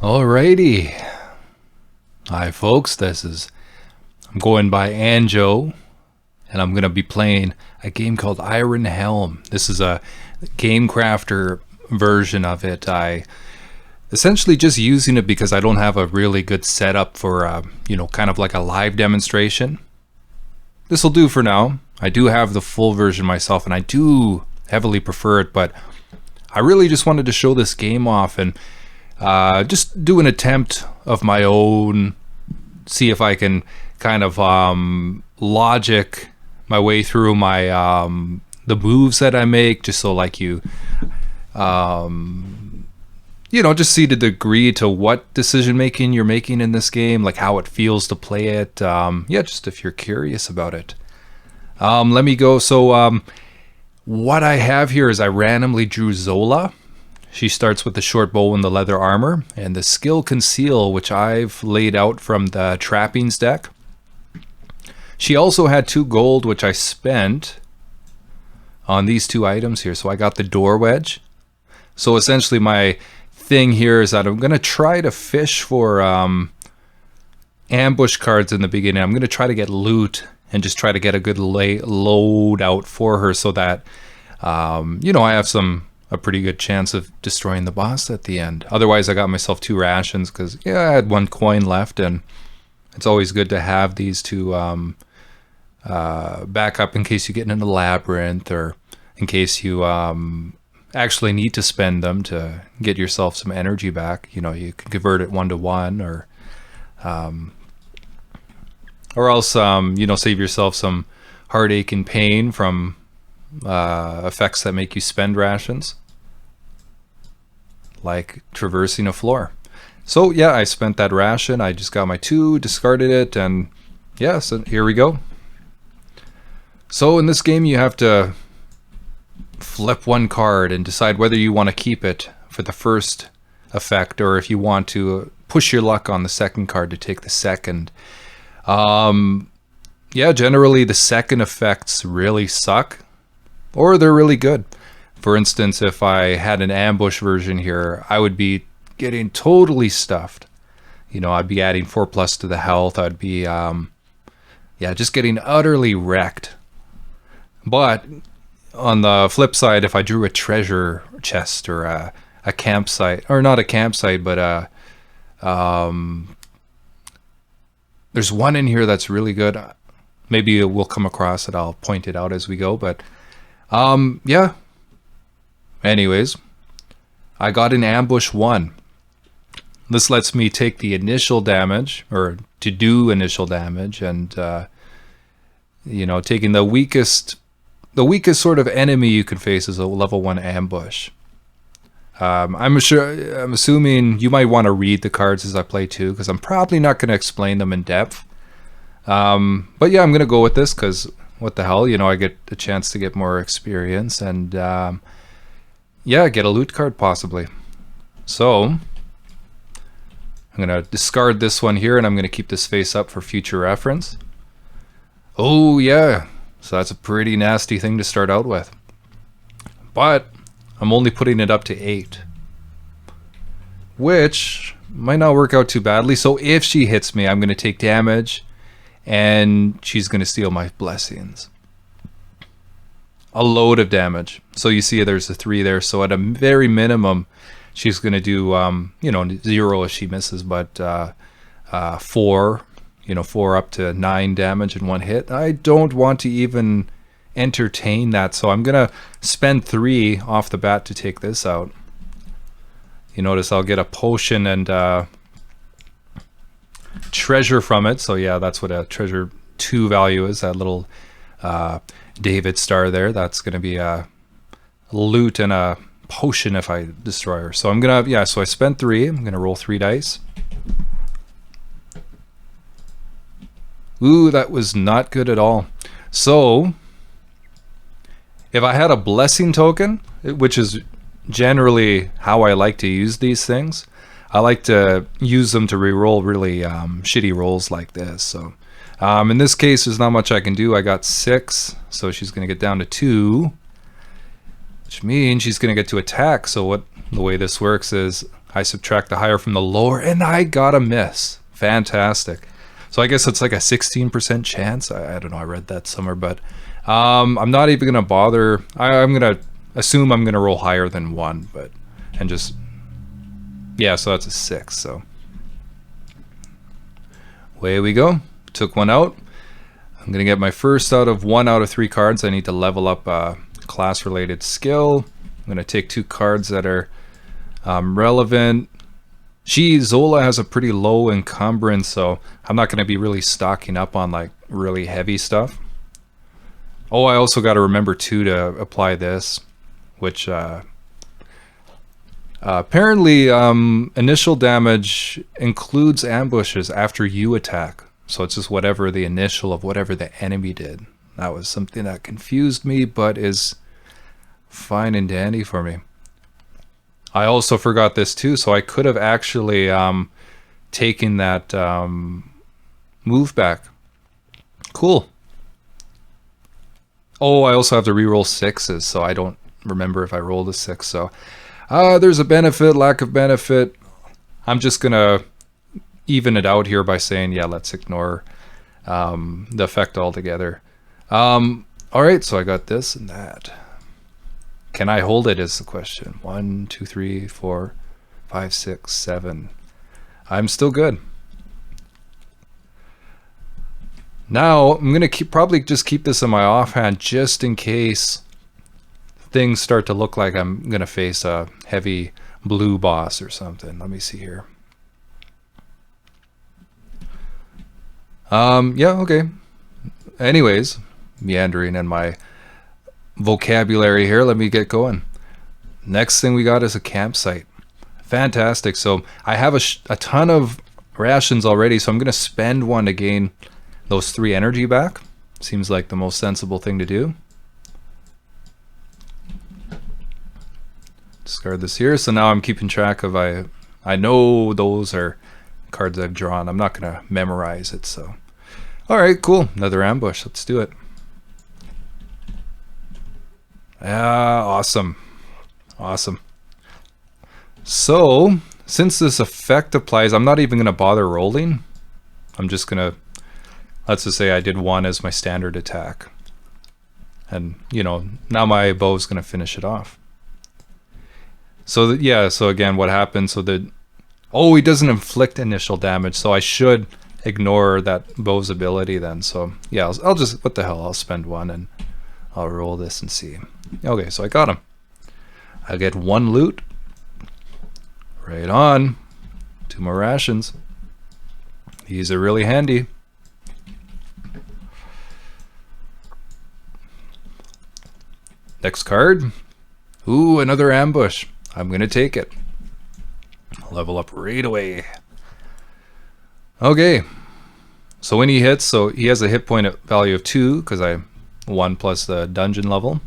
Alrighty. Hi folks, I'm going by Anjo, and I'm gonna be playing a game called Iron Helm. This is a game crafter version of it. I essentially just using it because I don't have a really good setup for kind of like a live demonstration. This will do for now. I do have the full version myself, and I do heavily prefer it, but I really just wanted to show this game off and just do an attempt of my own, see if I can kind of logic my way through my the moves that I make, just so like just see the degree to what decision making you're making in this game, like how it feels to play it. Just if you're curious about it. Let me go. So what I have here is I randomly drew Zola. She starts with the short bow and the leather armor, and the skill Conceal, which I've laid out from the trappings deck. She also had 2 gold, which I spent on these 2 items here. So I got the door wedge. So essentially my thing here is that I'm going to try to fish for ambush cards in the beginning. I'm going to try to get loot and just try to get a good load out for her so that, I have a pretty good chance of destroying the boss at the end. Otherwise, I got myself 2 rations because, I had 1 coin left, and it's always good to have these to back up in case you get in a labyrinth or in case you actually need to spend them to get yourself some energy back. You can convert it 1 to 1 or else, save yourself some heartache and pain from effects that make you spend rations, like traversing a floor. So I spent that ration. I just got my 2, discarded it, and so here we go. So in this game you have to flip 1 card and decide whether you want to keep it for the first effect or if you want to push your luck on the second card to take the second. Generally the second effects really suck, or they're really good. For instance, if I had an ambush version here, I would be getting totally stuffed. I'd be adding 4+ to the health. I'd be, just getting utterly wrecked. But on the flip side, if I drew a treasure chest or a campsite, or not a campsite, but there's one in here that's really good. Maybe we'll come across it. I'll point it out as we go, but anyways, I got an ambush 1. This lets me take the initial damage, or to do initial damage, and taking the weakest sort of enemy you can face is a level 1 ambush. I'm assuming you might want to read the cards as I play too, because I'm probably not going to explain them in depth. But I'm going to go with this because what the hell, I get a chance to get more experience and get a loot card possibly. So I'm going to discard this one here, and I'm going to keep this face up for future reference. Oh yeah, so that's a pretty nasty thing to start out with. But I'm only putting it up to 8, which might not work out too badly. So if she hits me, I'm going to take damage, and she's going to steal my blessings. A load of damage. So you see there's a 3 there. So at a very minimum, she's going to do 0 if she misses, but 4, 4 up to 9 damage in 1 hit. I don't want to even entertain that, so I'm gonna spend 3 off the bat to take this out. You notice I'll get a potion and treasure from it. So that's what a treasure 2 value is, that little David star there. That's gonna be a loot and a potion if I destroy her. So I'm gonna so I spent 3. I'm gonna roll 3 dice. Ooh, that was not good at all. So if I had a blessing token, which is generally how I like to use these things, I like to use them to re-roll really shitty rolls like this. So in this case, there's not much I can do. I got 6, so she's going to get down to 2, which means she's going to get to attack. So the way this works is I subtract the higher from the lower, and I got a miss. Fantastic. So I guess it's like a 16% chance. I don't know, I read that somewhere, but I'm not even gonna bother. I'm gonna assume I'm gonna roll higher than 1, but and just, yeah, so that's a 6. So away we go. Took one out. I'm gonna get my first out of 1 out of 3 cards. I need to level up a class related skill. I'm gonna take 2 cards that are relevant. Zola has a pretty low encumbrance, so I'm not going to be really stocking up on like really heavy stuff. Oh, I also got to remember too to apply this, which apparently initial damage includes ambushes after you attack. So it's just whatever the initial of whatever the enemy did. That was something that confused me, but is fine and dandy for me. I also forgot this too, so I could have actually taken that move back. Cool. Oh, I also have to reroll 6s, so I don't remember if I rolled a 6. So there's a benefit, lack of benefit. I'm just gonna even it out here by saying, yeah, let's ignore the effect altogether. All right, so I got this and that. Can I hold it is the question. 1, 2, 3, 4, 5, 6, 7. I'm still good. Now I'm gonna probably just keep this in my offhand just in case things start to look like I'm gonna face a heavy blue boss or something. Let me see here. Yeah, okay. Anyways, meandering in my vocabulary here, let me get going. Next thing we got is a campsite. Fantastic. So I have a ton of rations already, so I'm going to spend 1 to gain those 3 energy back. Seems like the most sensible thing to do. Discard this here. So now I'm keeping track of, I know those are cards I've drawn. I'm not going to memorize it, so. All right, cool. Another ambush. Let's do it. Awesome. Awesome. So, since this effect applies, I'm not even going to bother rolling. I'm just going to, let's just say I did 1 as my standard attack. And, you know, now my bow is going to finish it off. So, yeah, so again, what happens? So, oh, he doesn't inflict initial damage, so I should ignore that bow's ability then. So, yeah, I'll just, what the hell, I'll spend 1 and I'll roll this and see. Okay, so I got him. I get 1 loot. Right on. 2 more rations. These are really handy. Next card. Ooh, another ambush. I'm going to take it. Level up right away. Okay. So when he hits, so he has a hit point value of 2 because I 1 plus the dungeon level.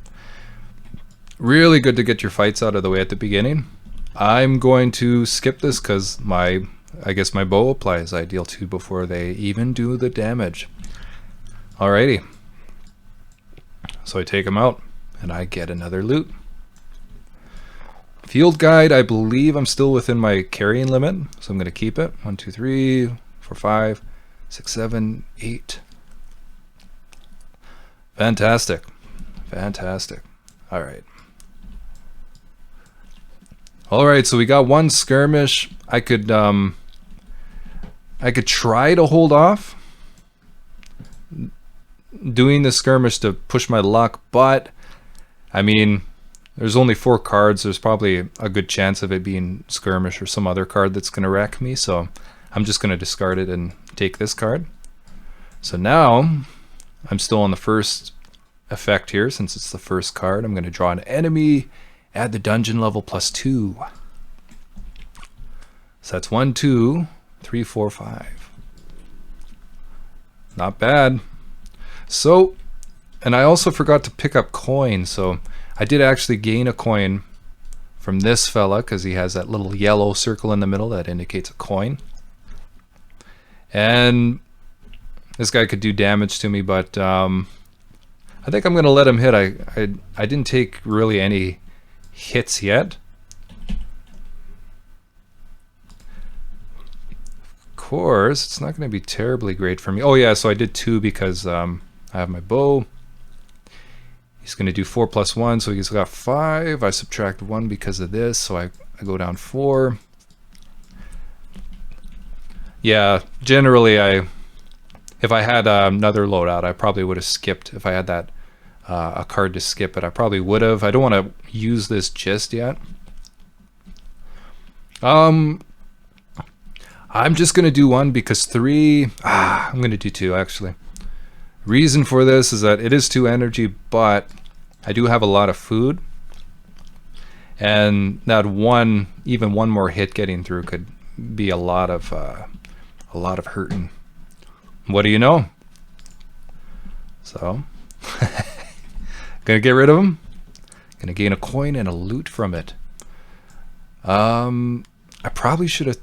Really good to get your fights out of the way at the beginning. I'm going to skip this because I guess my bow applies. I deal 2 before they even do the damage. Alrighty. So I take him out and I get another loot. Field guide, I believe I'm still within my carrying limit, so I'm going to keep it. 1, 2, 3, 4, 5, 6, 7, 8. Fantastic. Fantastic. All right. All right, so we got 1 skirmish. I could try to hold off doing the skirmish to push my luck, but I mean, there's only 4 cards. There's probably a good chance of it being skirmish or some other card that's going to wreck me, so I'm just going to discard it and take this card. So now I'm still on the first effect here since it's the first card. I'm going to draw an enemy, add the dungeon level +2. So that's 1, 2, 3, 4, 5. Not bad. So, and I also forgot to pick up coin, so I did actually gain a coin from this fella because he has that little yellow circle in the middle that indicates a coin. And this guy could do damage to me, but I think I'm going to let him hit. I didn't take really any hits yet. course, it's not going to be terribly great for me. Oh yeah, so I did 2 because I have my bow. He's going to do 4 plus 1, so he's got 5. I subtract 1 because of this, so I go down 4. Yeah, generally if I had another loadout, I probably would have skipped. If I had that a card to skip it, I probably would have. I don't want to use this just yet. I'm just going to do 1 because 3... I'm going to do 2, actually. Reason for this is that it is 2 energy, but I do have a lot of food. And that even one more hit getting through could be a lot of hurting. What do you know? So, gonna get rid of him. Gonna gain a coin and a loot from it. I probably should have...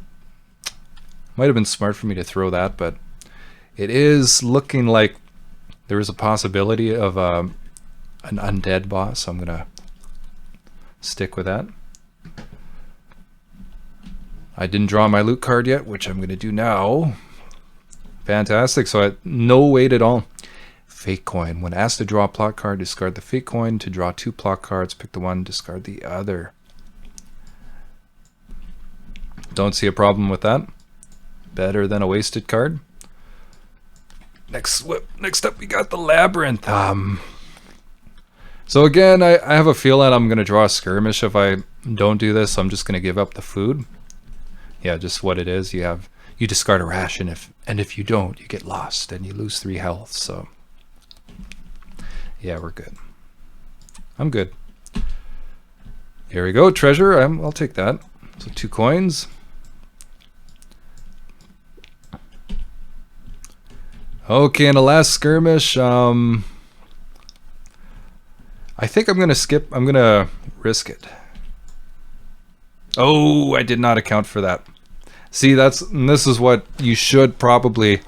Might have been smart for me to throw that, but it is looking like there is a possibility of an undead boss, so I'm gonna stick with that. I didn't draw my loot card yet, which I'm gonna do now. Fantastic, so no wait at all. Fake coin. When asked to draw a plot card, discard the fake coin. To draw 2 plot cards, pick the one, discard the other. Don't see a problem with that. Better than a wasted card. Next up we got the labyrinth. So again, I have a feeling I'm gonna draw a skirmish if I don't do this. So I'm just gonna give up the food. Yeah, just what it is. You discard a ration, and if you don't, you get lost and you lose 3 health. So yeah, we're good. I'm good. Here we go, treasure. I'll take that. So 2 coins. Okay, and the last skirmish. I think I'm gonna skip. I'm gonna risk it. Oh, I did not account for that. See, this is what you should probably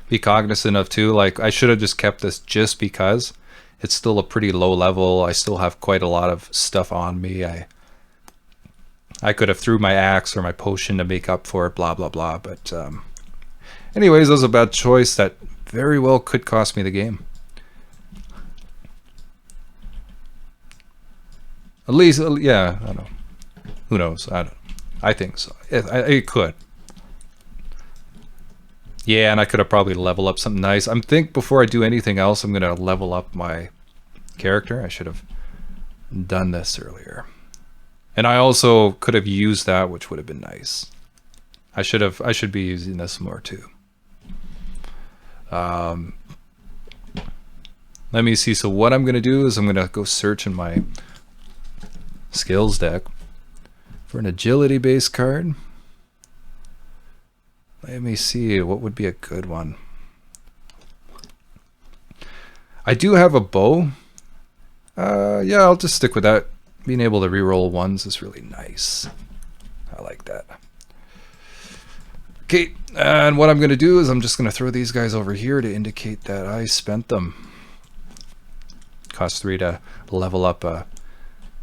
be cognizant of too. Like, I should have just kept this just because it's still a pretty low level. I still have quite a lot of stuff on me. I could have threw my axe or my potion to make up for it, blah blah blah. But anyways, that was a bad choice that very well could cost me the game. At least, yeah, I don't know. Who knows? I don't know. I think so. It could. Yeah, and I could have probably leveled up something nice. I think before I do anything else, I'm going to level up my character. I should have done this earlier. And I also could have used that, which would have been nice. I should be using this more too. Let me see. So what I'm going to do is I'm going to go search in my skills deck for an agility based card. Let me see what would be a good one. I do have a bow. Yeah, I'll just stick with that. Being able to reroll 1s is really nice. I like that. Okay, and what I'm going to do is I'm just going to throw these guys over here to indicate that I spent them. Costs 3 to level up a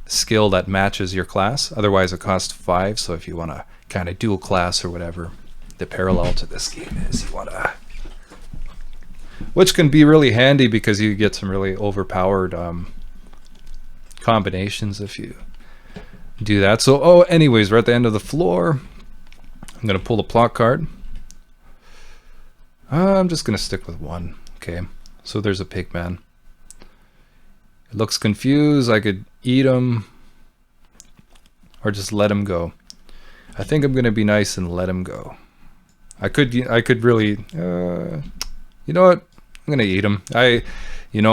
skill that matches your class. Otherwise it costs 5, so if you want to kind of dual class or whatever, the parallel to this game is you want to... Which can be really handy because you get some really overpowered combinations if you do that. So, anyways, we're at the end of the floor. I'm going to pull the plot card. I'm just going to stick with 1. Okay, so there's a pig man. It looks confused. I could eat him or just let him go. I think I'm going to be nice and let him go. I could really, you know what? I'm going to eat him. You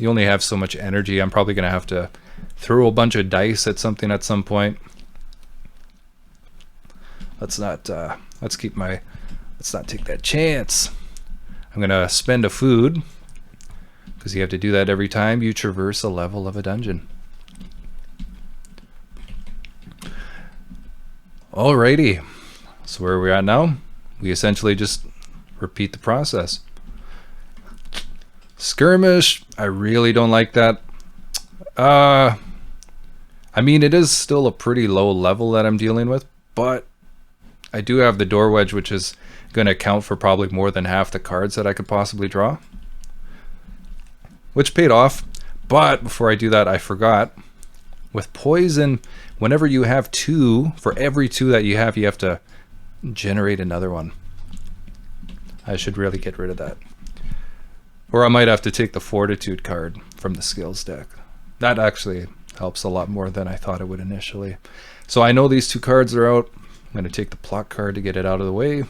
only have so much energy. I'm probably going to have to throw a bunch of dice at something at some point. Let's not take that chance. I'm going to spend a food because you have to do that every time you traverse a level of a dungeon. Alrighty. So where are we at now? We essentially just repeat the process. Skirmish, I really don't like that. I mean, it is still a pretty low level that I'm dealing with, but I do have the door wedge, which is going to account for probably more than half the cards that I could possibly draw, which paid off. But before I do that, I forgot. With poison, whenever you have 2, for every 2 that you have to generate another one. I should really get rid of that. Or I might have to take the fortitude card from the skills deck. That actually helps a lot more than I thought it would initially. So I know these 2 cards are out. I'm going to take the plot card to get it out of the way.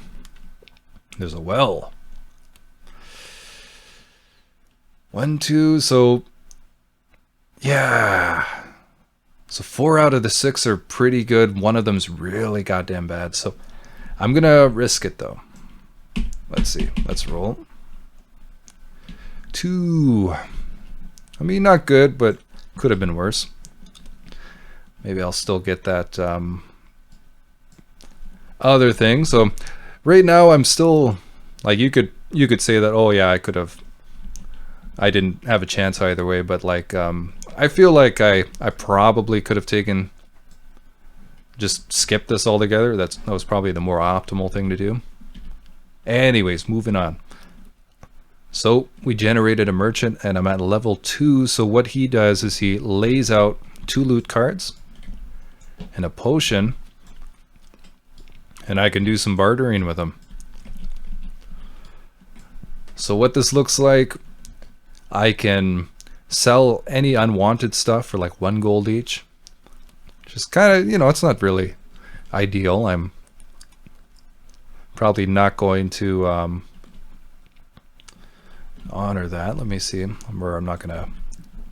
There's a well. 1, 2, so yeah. So 4 out of the 6 are pretty good. One of them's really goddamn bad. So I'm going to risk it though. Let's see. Let's roll. 2. I mean, not good, but could have been worse. Maybe I'll still get that other thing. So right now I'm still like, you could say that, oh yeah, I didn't have a chance either way, but like I feel like I probably could have just skipped this altogether. That was probably the more optimal thing to do. Anyways, moving on. So we generated a merchant and I'm at level 2. So what he does is he lays out 2 loot cards and a potion, and I can do some bartering with him. So what this looks like, I can sell any unwanted stuff for like 1 gold each. Just kind of, it's not really ideal. I'm probably not going to honor that. Let me see. Or I'm not going to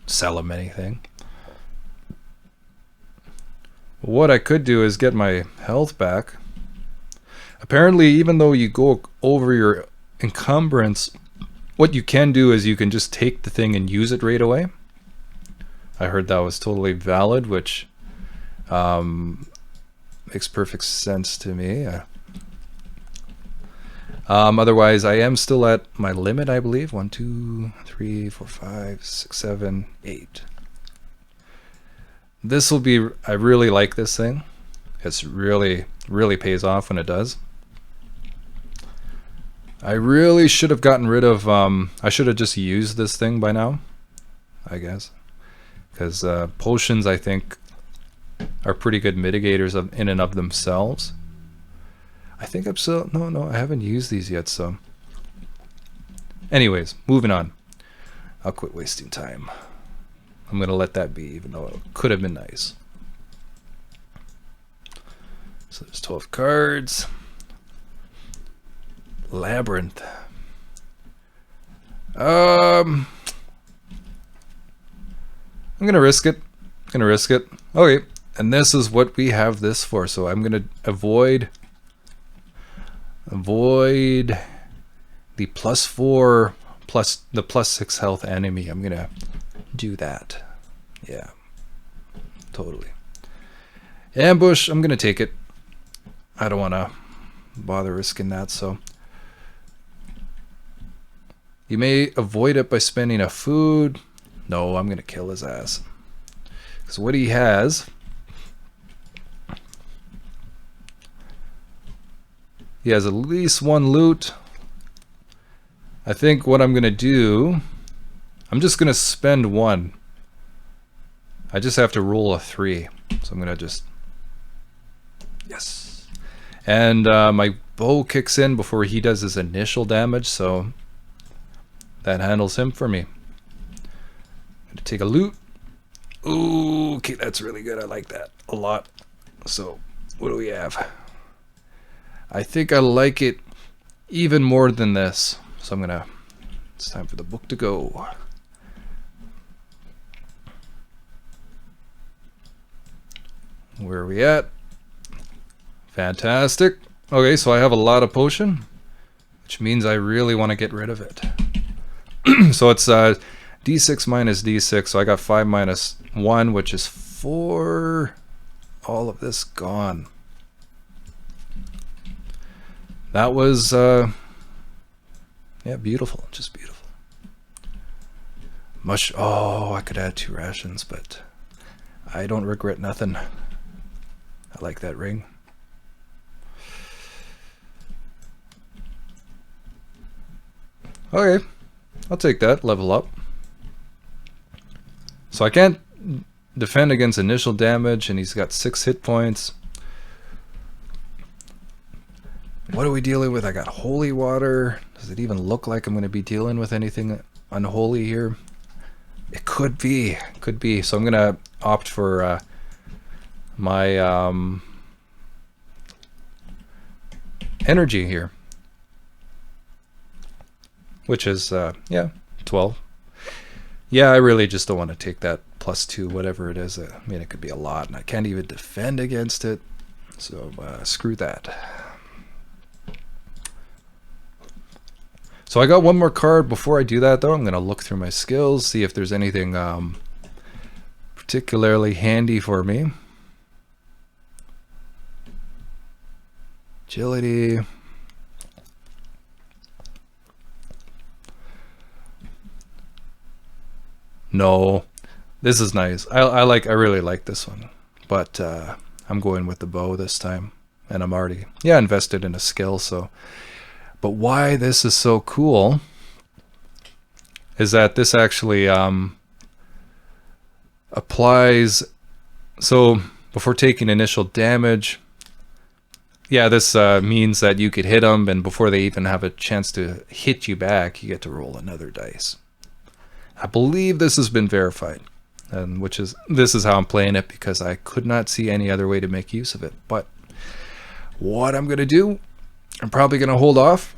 sell him anything. What I could do is get my health back. Apparently, even though you go over your encumbrance, what you can do is you can just take the thing and use it right away. I heard that was totally valid, which makes perfect sense to me. Otherwise, I am still at my limit, I believe. 1, 2, 3, 4, 5, 6, 7, 8. This will be, I really like this thing. It's really pays off when it does. I really should have gotten rid of, I should have just used this thing by now, I guess. Because potions, I think, are pretty good mitigators in and of themselves. I think I'm still, no, I haven't used these yet, so. Anyways, moving on. I'll quit wasting time. I'm going to let that be, even though it could have been nice. So there's 12 cards. Labyrinth. I'm going to risk it. Okay, and this is what we have this for. So I'm going to avoid the +4 plus the +6 health enemy. I'm going to do that. Yeah, totally. Ambush, I'm gonna take it. I don't want to bother risking that. So you may avoid it by spending a food. No, I'm gonna kill his ass, because what he has, he has at least 1 loot. I think what I'm gonna do, I'm just gonna spend 1. I just have to roll a 3. So I'm gonna just, yes. And my bow kicks in before he does his initial damage, so that handles him for me. I'm gonna take a loot. Ooh, okay, that's really good. I like that a lot. So what do we have? I think I like it even more than this. So I'm gonna, it's time for the book to go. Where are we at? Fantastic. Okay, so I have a lot of potion, which means I really want to get rid of it. So it's d6 minus d6, so I got 5 minus 1, which is 4. All of this gone. That was yeah, beautiful, just beautiful. Oh, I could add 2 rations, but I don't regret nothing. I like that ring. Okay, I'll take that. Level up. So I can't defend against initial damage, and he's got 6 hit points. What are we dealing with? I got holy water. Does it even look like I'm going to be dealing with anything unholy here? It could be. Could be. So I'm going to opt for my energy here. Which is, yeah, 12. Yeah, I really just don't want to take that +2, whatever it is. I mean, it could be a lot, and I can't even defend against it. So, screw that. So I got one more card. Before I do that, though, I'm going to look through my skills, see if there's anything particularly handy for me. Agility. No, this is nice. I really like this one, but I'm going with the bow this time, and I'm already invested in a skill. So, but why this is so cool is that this actually applies. So before taking initial damage, this means that you could hit them, and before they even have a chance to hit you back, you get to roll another dice. I believe this has been verified, and this is how I'm playing it, because I could not see any other way to make use of it. But what I'm going to do, I'm probably going to hold off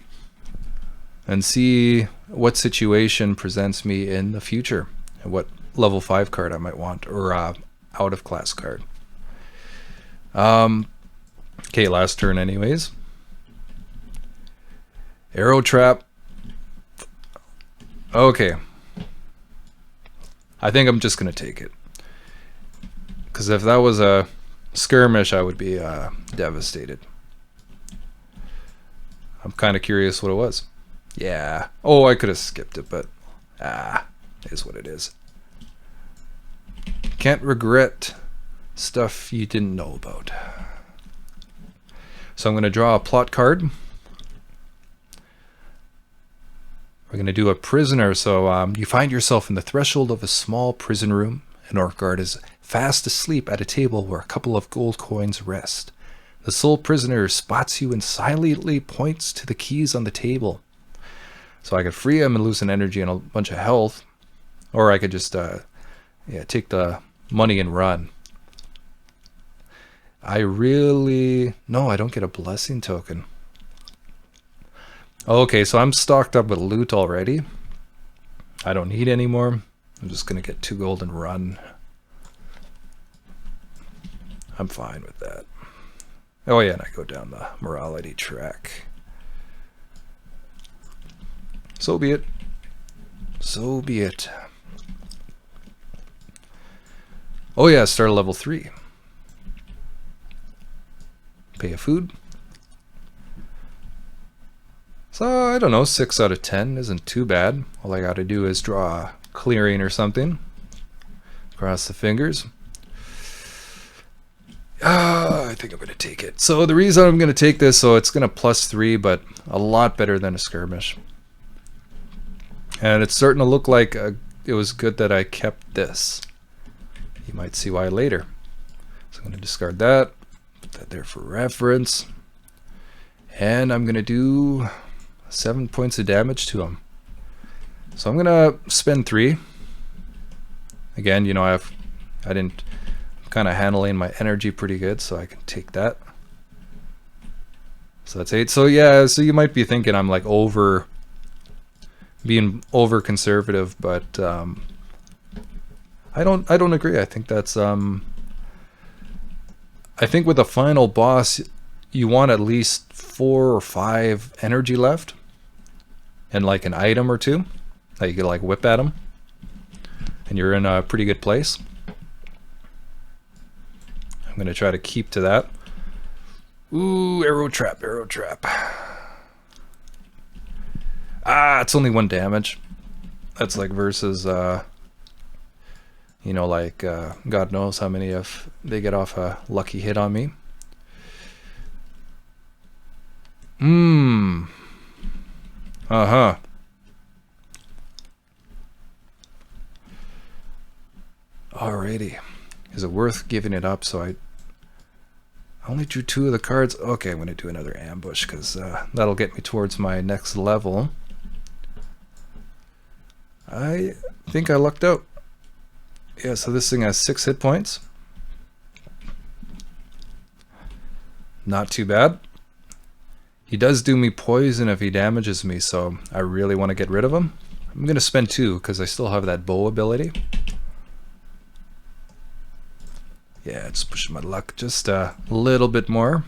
and see what situation presents me in the future and what level 5 card I might want, or out of class card. Okay, last turn anyways. Arrow trap. Okay. I think I'm just going to take it. Because if that was a skirmish, I would be devastated. I'm kind of curious what it was. Yeah. Oh, I could have skipped it, but it is what it is. Can't regret stuff you didn't know about. So I'm going to draw a plot card. We're going to do a prisoner. So you find yourself in the threshold of a small prison room. An orc guard is fast asleep at a table where a couple of gold coins rest. The sole prisoner spots you and silently points to the keys on the table. So I could free him and lose an energy and a bunch of health. Or I could just take the money and run. I don't get a blessing token. Okay, so I'm stocked up with loot already. I don't need any more. I'm just going to get 2 gold and run. I'm fine with that. Oh yeah, and I go down the morality track. So be it. So be it. Oh yeah, start at level 3. Pay a food. So, I don't know, 6 out of 10 isn't too bad. All I gotta do is draw a clearing or something. Cross the fingers. I think I'm gonna take it. So the reason I'm gonna take this, so it's gonna +3, but a lot better than a skirmish. And it's starting to look like it was good that I kept this. You might see why later. So I'm gonna discard that. Put that there for reference. And I'm gonna do 7 points of damage to him. So I'm gonna spend 3. Again, I'm kind of handling my energy pretty good, so I can take that. So that's 8. So yeah, so you might be thinking I'm like being over conservative, but I don't agree. I think that's I think with the final boss, you want at least 4 or 5 energy left, and like an item or 2 that you could like whip at them, and you're in a pretty good place. I'm gonna try to keep to that. Ooh, arrow trap, arrow trap. It's only 1 damage. That's like versus God knows how many if they get off a lucky hit on me. Uh-huh. Alrighty. Is it worth giving it up? So I only drew 2 of the cards. Okay, I'm going to do another ambush because that'll get me towards my next level. I think I lucked out. Yeah, so this thing has 6 hit points. Not too bad. He does do me poison if he damages me, so I really want to get rid of him. I'm going to spend 2 because I still have that bow ability. Yeah, just pushing my luck just a little bit more.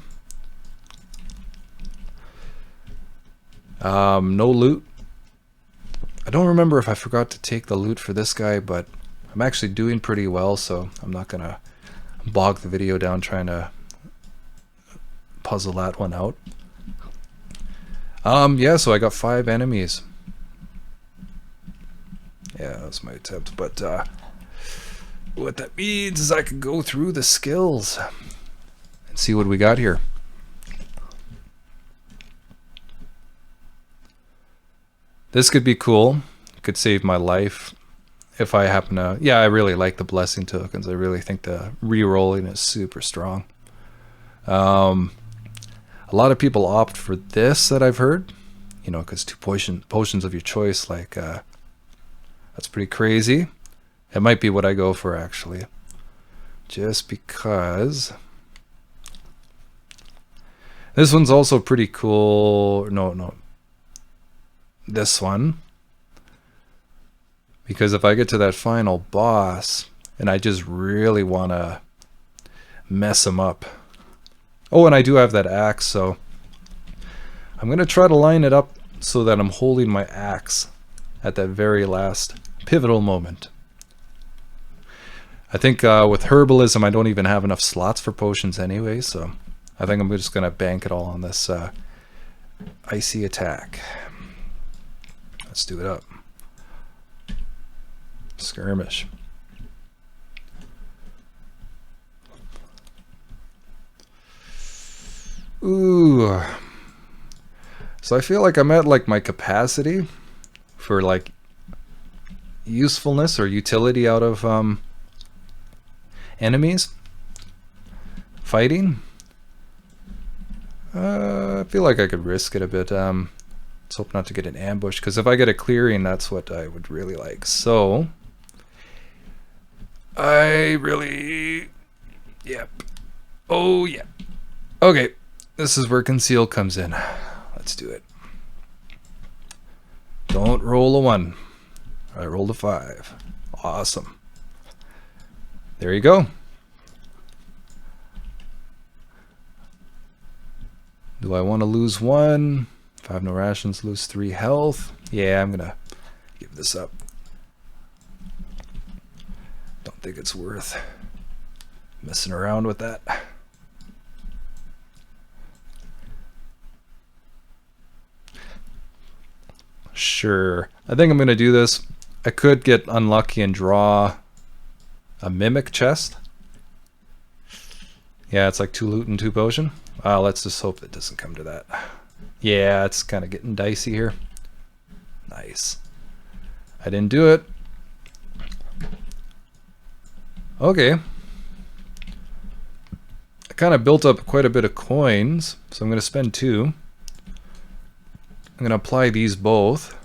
No loot. I don't remember if I forgot to take the loot for this guy, but I'm actually doing pretty well, so I'm not going to bog the video down trying to puzzle that one out. Yeah, so I got 5 enemies. Yeah, that was my attempt, but what that means is I can go through the skills and see what we got here. This could be cool. It could save my life if I happen to... Yeah, I really like the blessing tokens. I really think the re-rolling is super strong. A lot of people opt for this that I've heard. You know, because 2 potions of your choice, like... that's pretty crazy. It might be what I go for, actually. Just because... This one's also pretty cool. No. This one. Because if I get to that final boss, and I just really want to mess him up. Oh, and I do have that axe, so... I'm going to try to line it up so that I'm holding my axe at that very last pivotal moment. I think with herbalism I don't even have enough slots for potions anyway, so I think I'm just going to bank it all on this icy attack. Let's do it up. Skirmish. Ooh. So I feel like I'm at like my capacity for like usefulness or utility out of enemies fighting. I feel like I could risk it a bit. Let's hope not to get an ambush, because if I get a clearing, that's what I would really like. So I really... Yep. Oh yeah. Okay, this is where conceal comes in. Let's do it. Don't roll a 1. I rolled a 5. Awesome. There you go. Do I want to lose 1? If I have no rations, lose 3 health. Yeah, I'm gonna give this up. Don't think it's worth messing around with that. Sure. I think I'm gonna do this. I could get unlucky and draw a mimic chest. Yeah, it's like 2 loot and 2 potion. Let's just hope it doesn't come to that. Yeah, it's kind of getting dicey here. Nice. I didn't do it. Okay. I kind of built up quite a bit of coins, so I'm going to spend 2. I'm going to apply these both.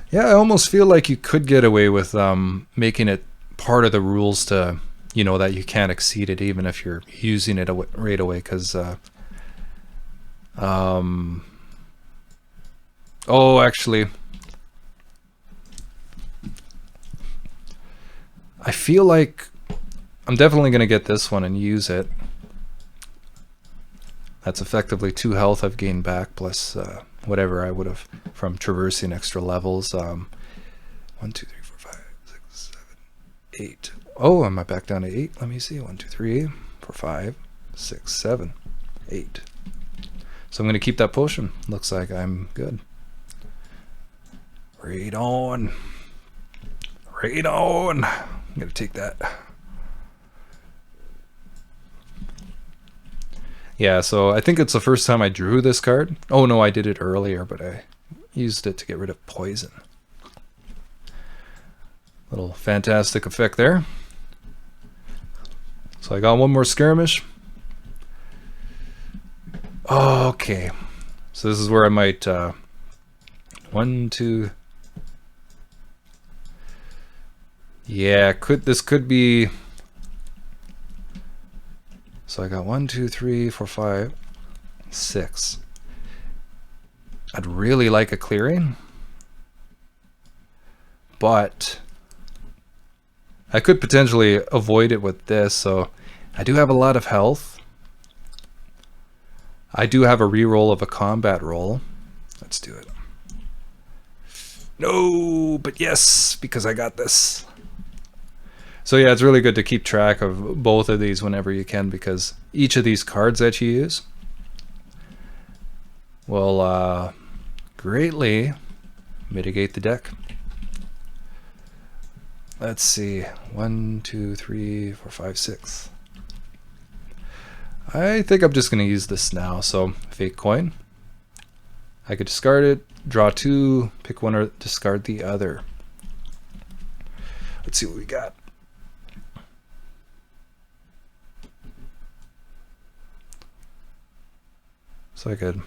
Yeah, I almost feel like you could get away with making it part of the rules to, you know, that you can't exceed it even if you're using it right away, because oh, actually, I feel like I'm definitely going to get this one and use it. That's effectively 2 health I've gained back, plus whatever I would have from traversing extra levels. 1, 2, 3, 4, 5, 6, 7, 8. Oh, am I back down to 8? Let me see. 1, 2, 3, 4, 5, 6, 7, 8. So I'm going to keep that potion. Looks like I'm good. Right on. Right on. I'm going to take that. Yeah, so I think it's the first time I drew this card. Oh no, I did it earlier, but I used it to get rid of poison. Little fantastic effect there. So I got one more skirmish. Okay. So this is where I might... 1, 2... Yeah, this could be... So I got 1, 2, 3, 4, 5, 6. I'd really like a clearing, but I could potentially avoid it with this. So I do have a lot of health. I do have a reroll of a combat roll. Let's do it. No, but yes, because I got this. So yeah, it's really good to keep track of both of these whenever you can, because each of these cards that you use will greatly mitigate the deck. Let's see. 1, 2, 3, 4, 5, 6. I think I'm just going to use this now. So fake coin. I could discard it, draw 2, pick one or discard the other. Let's see what we got. So I could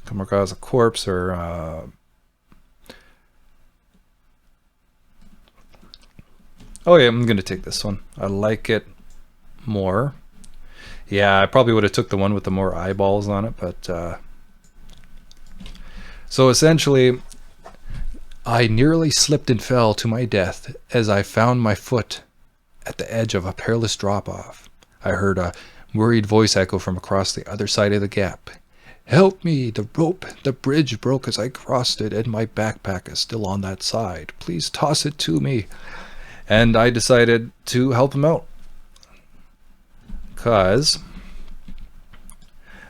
come across a corpse or oh yeah, I'm gonna take this one. I like it more. Yeah, I probably would have took the one with the more eyeballs on it, but so essentially I nearly slipped and fell to my death as I found my foot at the edge of a perilous drop-off. I heard a worried voice echo from across the other side of the gap. Help me, the bridge broke as I crossed it, and my backpack is still on that side. Please toss it to me. And I decided to help him out. Because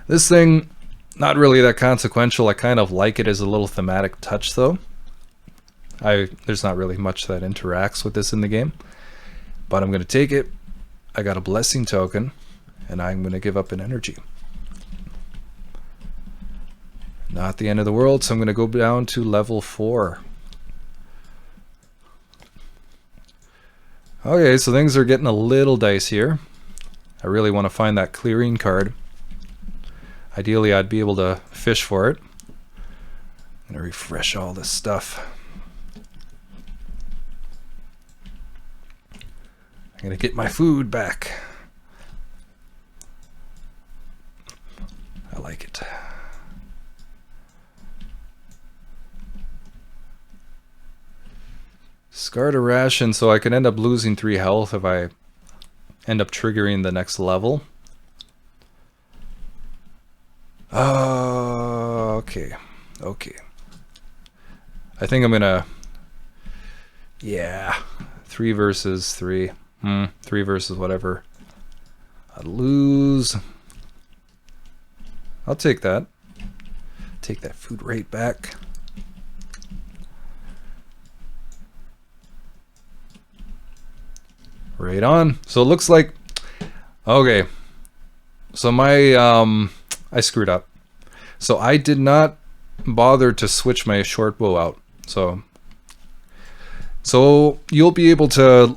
this thing, not really that consequential. I kind of like it as a little thematic touch though. There's not really much that interacts with this in the game. But I'm going to take it. I got a blessing token. And I'm going to give up an energy. Not the end of the world, so I'm going to go down to level 4. Okay, so things are getting a little dicey here. I really want to find that clearing card. Ideally, I'd be able to fish for it. I'm going to refresh all this stuff. I'm going to get my food back. I like it. Discard a ration, so I could end up losing 3 health if I end up triggering the next level. Okay. I think I'm gonna... Yeah. 3 versus 3. 3 versus whatever. I lose... I'll take that. Take that food rate back. Right on. So it looks like... Okay. So my... I screwed up. So I did not bother to switch my short bow out. So you'll be able to,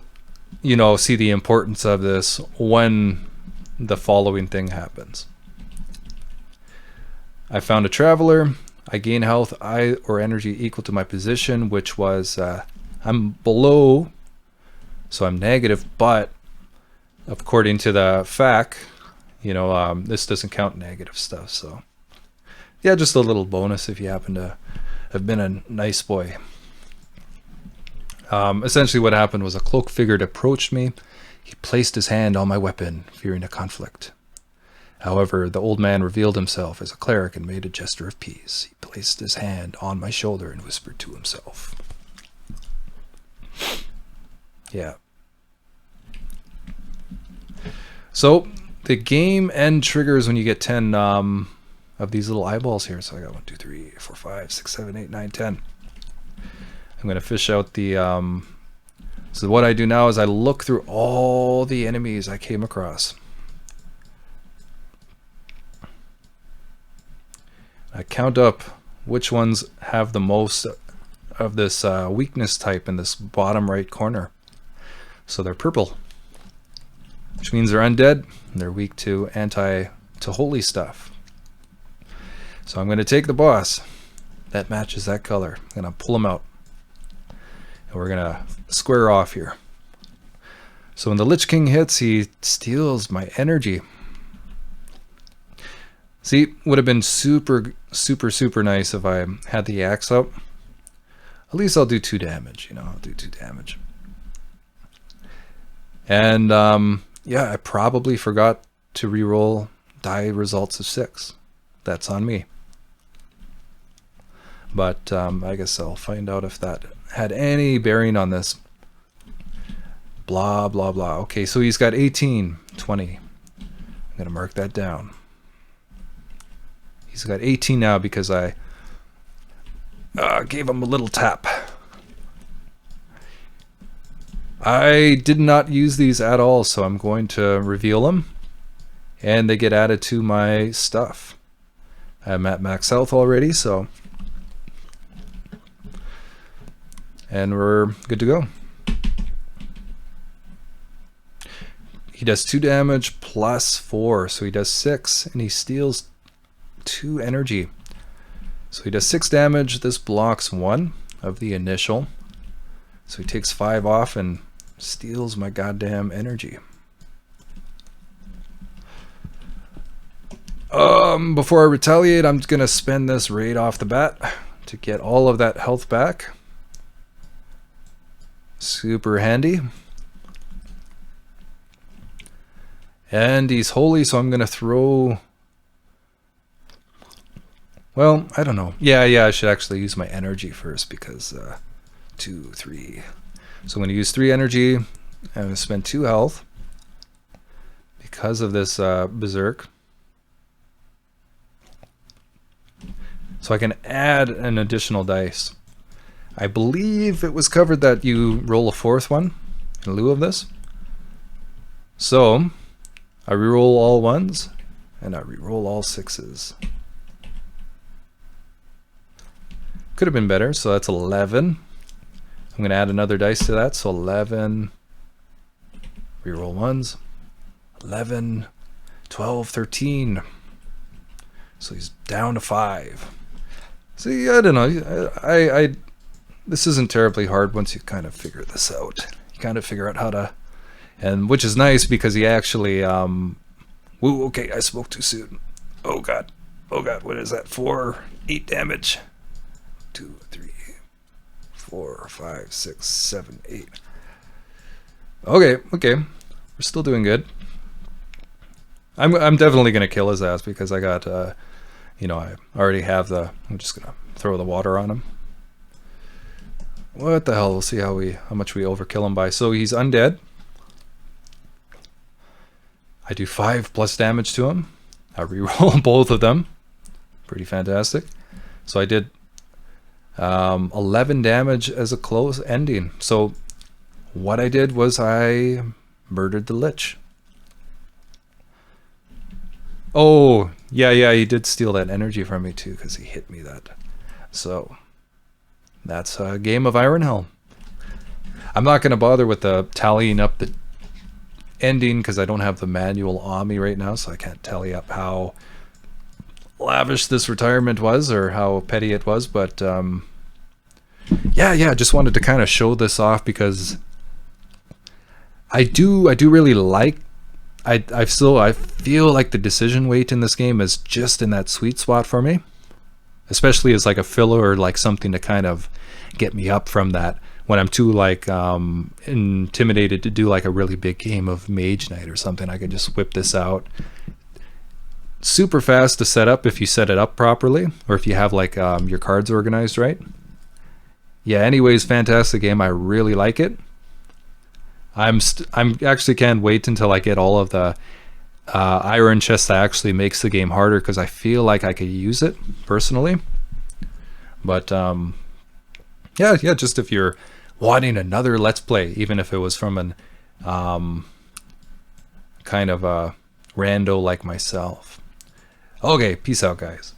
you know, see the importance of this when the following thing happens. I found a traveler. I gain health or energy equal to my position, which was I'm below, so I'm negative, but according to the FAQ, you know, this doesn't count negative stuff. So yeah, just a little bonus if you happen to have been a nice boy. Essentially what happened was a cloaked figure approached me. He placed his hand on my weapon, fearing a conflict. However, the old man revealed himself as a cleric and made a gesture of peace. He placed his hand on my shoulder and whispered to himself. Yeah. So the game end triggers when you get 10 of these little eyeballs here. So I got 1, 2, 3, 4, 5, 6, 7, 8, 9, 10. I'm going to fish out the... So what I do now is I look through all the enemies I came across. I count up which ones have the most of this weakness type in this bottom right corner. So they're purple, which means they're undead. And they're weak to holy stuff. So I'm going to take the boss that matches that color. I'm going to pull him out. And we're going to square off here. So when the Lich King hits, he steals my energy. See, would have been super nice if I had the axe up. At least I'll do 2 damage, you know, I'll do 2 damage. And yeah, I probably forgot to reroll die results of 6. That's on me. But I guess I'll find out if that had any bearing on this. Blah, blah, blah. Okay, so he's got 18, 20. I'm going to mark that down. He's got 18 now because I gave him a little tap. I did not use these at all, so I'm going to reveal them. And they get added to my stuff. I'm at max health already, so... And we're good to go. He does 2 damage plus 4, so he does 6, and he steals 2 energy. So he does 6 damage. This blocks 1 of the initial. So he takes 5 off and steals my goddamn energy. Before I retaliate, I'm gonna spend this right off the bat to get all of that health back. Super handy. And he's holy, so I'm gonna throw... Well, I don't know. Yeah, I should actually use my energy first because 2, 3. So I'm going to use 3 energy. I'm going to spend 2 health because of this berserk. So I can add an additional dice. I believe it was covered that you roll a 4th one in lieu of this. So I reroll all 1s and I reroll all 6s. Could have been better, so that's 11. I'm going to add another dice to that, so 11. Reroll 1s. 11, 12, 13. So he's down to 5. See, I don't know. I this isn't terribly hard once you kind of figure this out. You kind of figure out how to, and which is nice because he actually woo, okay, I spoke too soon. Oh god, what is that? 4, 8 damage. 2, 3, 4, 5, 6, 7, 8. Okay, we're still doing good. I'm definitely gonna kill his ass because I got you know, I already have the... I'm just gonna throw the water on him. What the hell? We'll see how much we overkill him by. So he's undead. I do 5 plus damage to him. I reroll both of them. Pretty fantastic. So I did 11 damage as a close ending. So what I did was I murdered the Lich. Oh, yeah, he did steal that energy from me too because he hit me that. So that's a game of Iron Helm. I'm not going to bother with the tallying up the ending because I don't have the manual on me right now, so I can't tally up how lavish this retirement was or how petty it was, but yeah, just wanted to kind of show this off because I do really like... I feel like the decision weight in this game is just in that sweet spot for me, especially as like a filler or like something to kind of get me up from that when I'm too like intimidated to do like a really big game of Mage Knight or something. I can just whip this out. Super fast to set up if you set it up properly, or if you have like your cards organized right. Yeah, anyways, fantastic game. I really like it. I'm actually can't wait until I get all of the iron chest that actually makes the game harder, because I feel like I could use it personally. But yeah, just if you're wanting another Let's Play, even if it was from an kind of a rando like myself. Okay, peace out, guys.